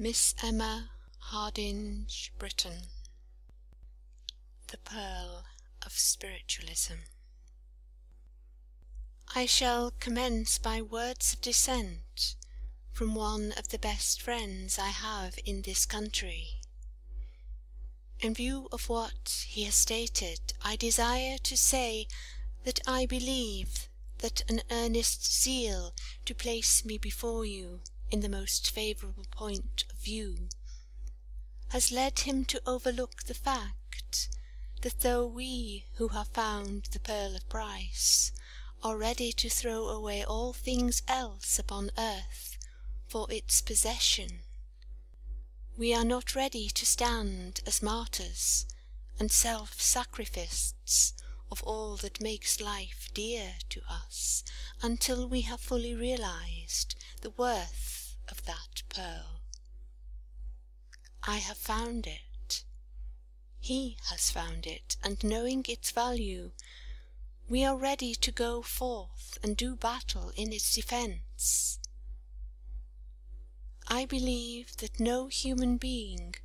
Miss Emma Hardinge Britten. The Pearl of Spiritualism. I shall commence by words of dissent from one of the best friends I have in this country. In view of what he has stated, I desire to say that I believe that an earnest zeal to place me before you in the most favourable point of view has led him to overlook the fact that though we who have found the pearl of price are ready to throw away all things else upon earth for its possession, we are not ready to stand as martyrs and self-sacrifists of all that makes life dear to us until we have fully realized the worth of that pearl. I have found it. He has found it, and knowing its value, we are ready to go forth and do battle in its defence. I believe that no human being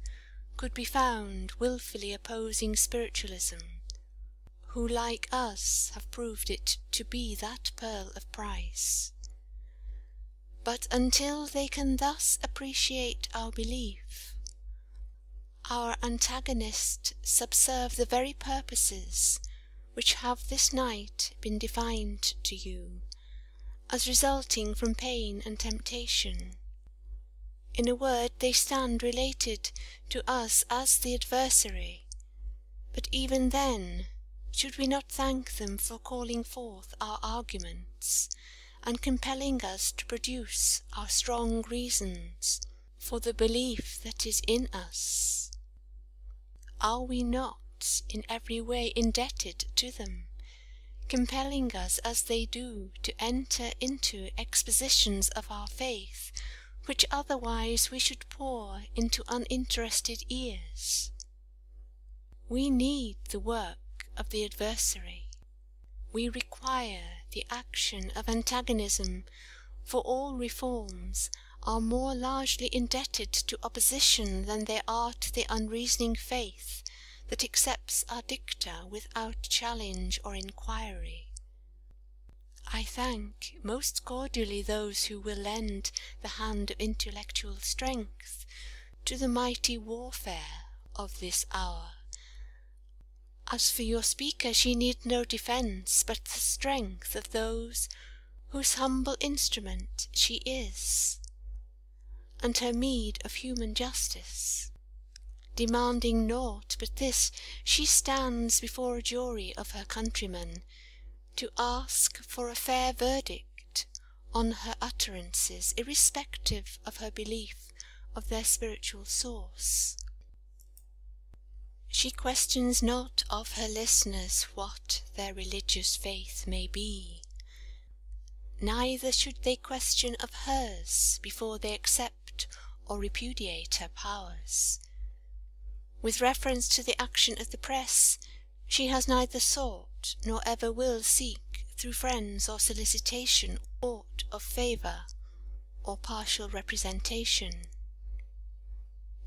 could be found wilfully opposing spiritualism, who like us have proved it to be that pearl of price. But until they can thus appreciate our belief, our antagonists subserve the very purposes which have this night been defined to you, as resulting from pain and temptation. In a word, they stand related to us as the adversary, but even then, should we not thank them for calling forth our arguments, and compelling us to produce our strong reasons for the belief that is in us? Are we not in every way indebted to them, compelling us as they do to enter into expositions of our faith which otherwise we should pour into uninterested ears? We need the work of the adversary. We require the action of antagonism, for all reforms are more largely indebted to opposition than they are to the unreasoning faith that accepts our dicta without challenge or inquiry. I thank most cordially those who will lend the hand of intellectual strength to the mighty warfare of this hour. As for your speaker, she need no defence but the strength of those whose humble instrument she is, and her meed of human justice. Demanding naught but this, she stands before a jury of her countrymen to ask for a fair verdict on her utterances, irrespective of her belief of their spiritual source. She questions not of her listeners what their religious faith may be, neither should they question of hers before they accept or repudiate her powers. With reference to the action of the press, she has neither sought nor ever will seek through friends or solicitation aught of favour or partial representation.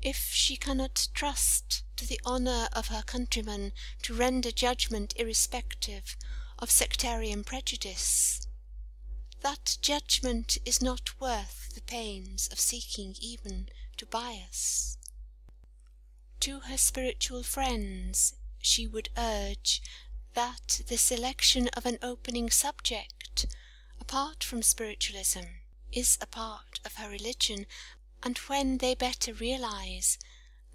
If she cannot trust to the honour of her countrymen to render judgment irrespective of sectarian prejudice, that judgment is not worth the pains of seeking even to bias. To her spiritual friends she would urge that the selection of an opening subject, apart from spiritualism, is a part of her religion, and when they better realize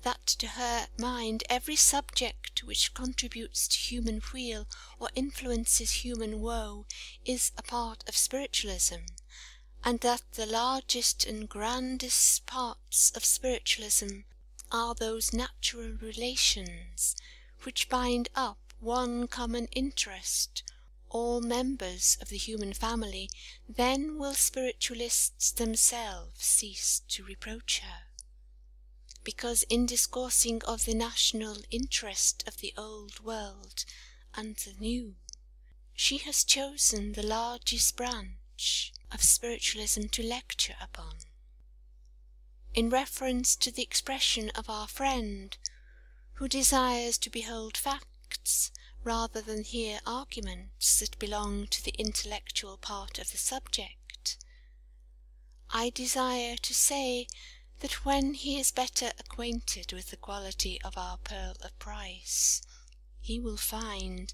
that to her mind every subject which contributes to human weal or influences human woe is a part of spiritualism, and that the largest and grandest parts of spiritualism are those natural relations which bind up one common interest, all members of the human family, then will spiritualists themselves cease to reproach her, because in discoursing of the national interest of the old world and the new, she has chosen the largest branch of spiritualism to lecture upon. in reference to the expression of our friend, who desires to behold facts rather than hear arguments that belong to the intellectual part of the subject, I desire to say that when he is better acquainted with the quality of our pearl of price, he will find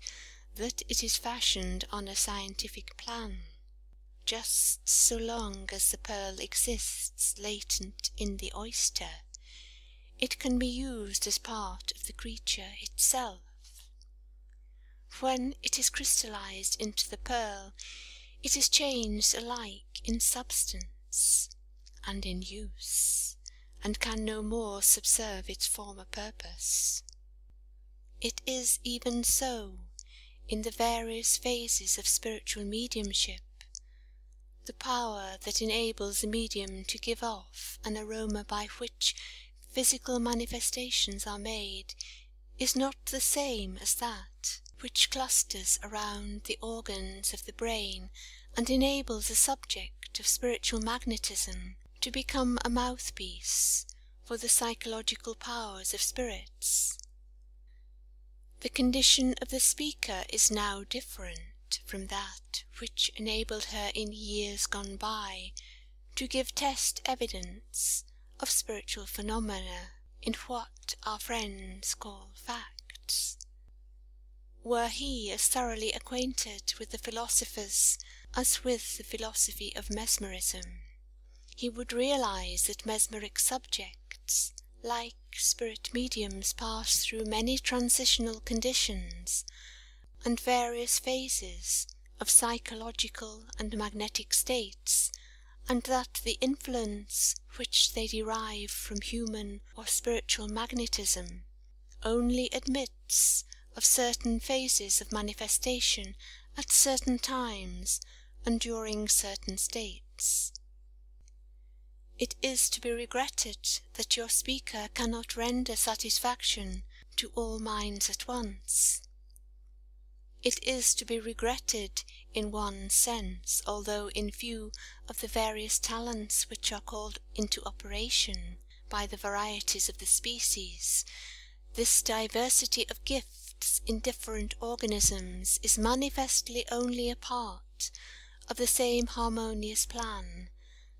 that it is fashioned on a scientific plan. Just so long as the pearl exists latent in the oyster, it can be used as part of the creature itself. When it is crystallized into the pearl, it is changed alike in substance and in use, and can no more subserve its former purpose. It is even so in the various phases of spiritual mediumship. The power that enables the medium to give off an aroma by which physical manifestations are made is not the same as that which clusters around the organs of the brain and enables a subject of spiritual magnetism to become a mouthpiece for the psychological powers of spirits. The condition of the speaker is now different from that which enabled her in years gone by to give test evidence of spiritual phenomena in what our friends call facts. Were he as thoroughly acquainted with the philosophers as with the philosophy of mesmerism, he would realize that mesmeric subjects, like spirit mediums, pass through many transitional conditions and various phases of psychological and magnetic states, and that the influence which they derive from human or spiritual magnetism only admits of certain phases of manifestation at certain times and during certain states. It is to be regretted that your speaker cannot render satisfaction to all minds at once. It is to be regretted in one sense, although in view of the various talents which are called into operation by the varieties of the species, this diversity of gifts in different organisms is manifestly only a part of the same harmonious plan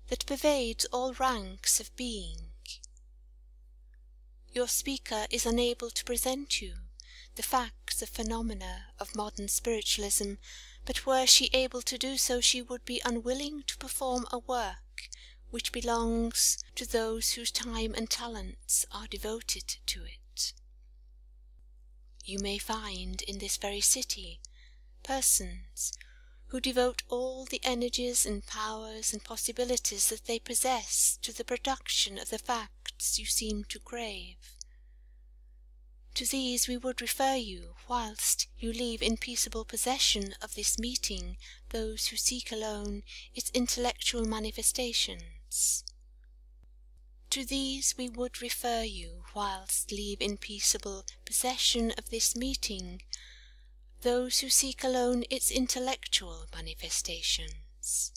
that pervades all ranks of being. Your speaker is unable to present you the facts of phenomena of modern spiritualism, but were she able to do so, she would be unwilling to perform a work which belongs to those whose time and talents are devoted to it. You may find in this very city persons who devote all the energies and powers and possibilities that they possess to the production of the facts you seem to crave. To these we would refer you, whilst you leave in peaceable possession of this meeting those who seek alone its intellectual manifestations. To these we would refer you, whilst leave in peaceable possession of this meeting those who seek alone its intellectual manifestations.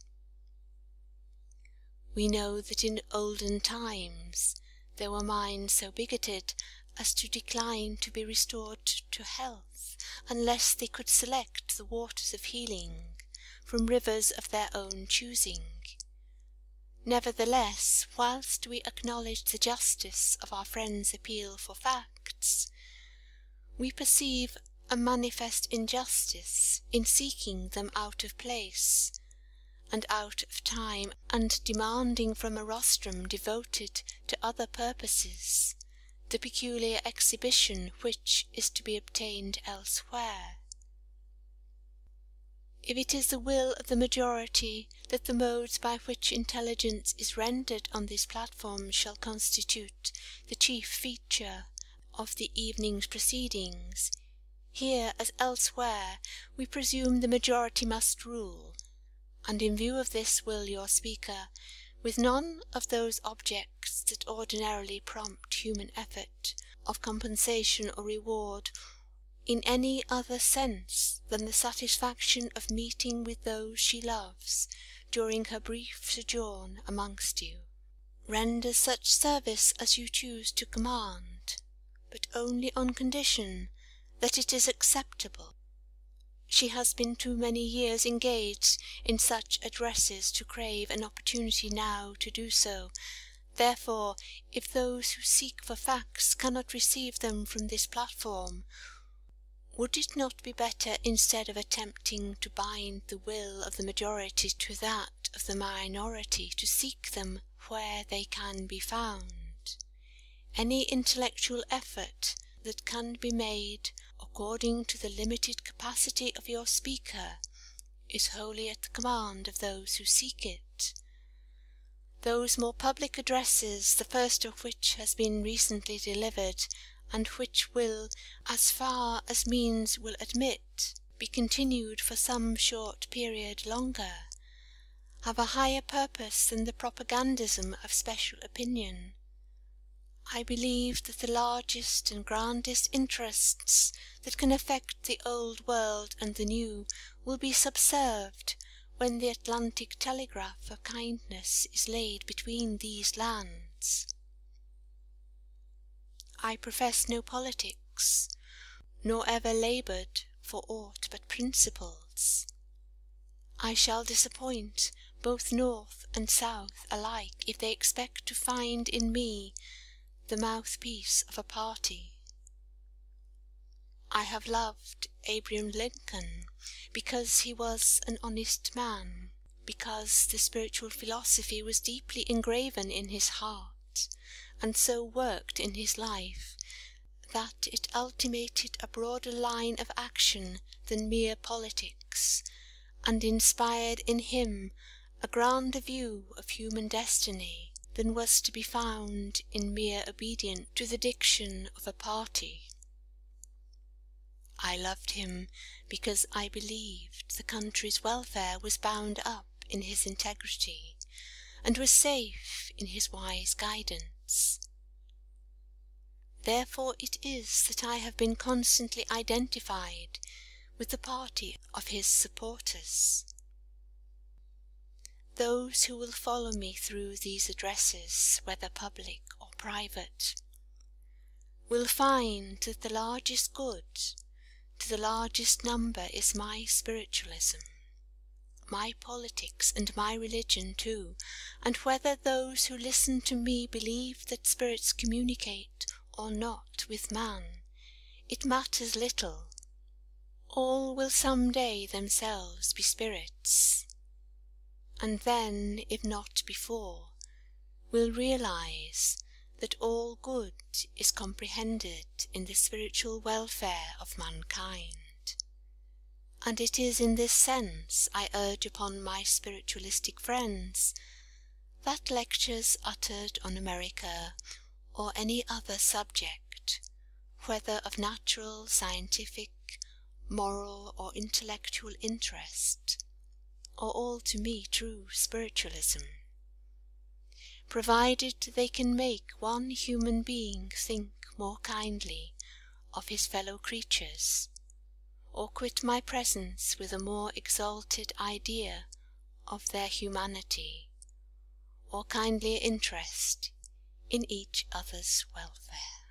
We know that in olden times there were minds so bigoted as to decline to be restored to health unless they could select the waters of healing from rivers of their own choosing. Nevertheless, whilst we acknowledge the justice of our friends' appeal for facts, we perceive a manifest injustice in seeking them out of place and out of time, and demanding from a rostrum devoted to other purposes the peculiar exhibition which is to be obtained elsewhere. If it is the will of the majority that the modes by which intelligence is rendered on this platform shall constitute the chief feature of the evening's proceedings, here as elsewhere we presume the majority must rule, and in view of this will your speaker, with none of those objects that ordinarily prompt human effort of compensation or reward in any other sense than the satisfaction of meeting with those she loves during her brief sojourn amongst you, Render such service as you choose to command, but only on condition that it is acceptable. She has been too many years engaged in such addresses to crave an opportunity now to do so. Therefore, if those who seek for facts cannot receive them from this platform, would it not be better, instead of attempting to bind the will of the majority to that of the minority, to seek them where they can be found? Any intellectual effort that can be made according to the limited capacity of your speaker is wholly at the command of those who seek it. Those more public addresses, the first of which has been recently delivered, and which will, as far as means will admit, be continued for some short period longer, have a higher purpose than the propagandism of special opinion. I believe that the largest and grandest interests that can affect the old world and the new will be subserved when the Atlantic telegraph of kindness is laid between these lands. I profess no politics, nor ever laboured for aught but principles. I shall disappoint both North and South alike if they expect to find in me the mouthpiece of a party. I have loved Abraham Lincoln because he was an honest man, because the spiritual philosophy was deeply engraven in his heart, and so worked in his life, that it ultimated a broader line of action than mere politics, and inspired in him a grander view of human destiny than was to be found in mere obedience to the diction of a party. I loved him because I believed the country's welfare was bound up in his integrity, and was safe in his wise guidance. Therefore it is that I have been constantly identified with the party of his supporters. Those who will follow me through these addresses, whether public or private, will find that the largest good to the largest number is my spiritualism, my politics, and my religion too, and whether those who listen to me believe that spirits communicate or not with man, it matters little. All will some day themselves be spirits, and then, if not before, will realize that all good is comprehended in the spiritual welfare of mankind. And it is in this sense I urge upon my spiritualistic friends that lectures uttered on America or any other subject, whether of natural, scientific, moral, or intellectual interest, are all to me true spiritualism, provided they can make one human being think more kindly of his fellow creatures, or quit my presence with a more exalted idea of their humanity, or kindlier interest in each other's welfare.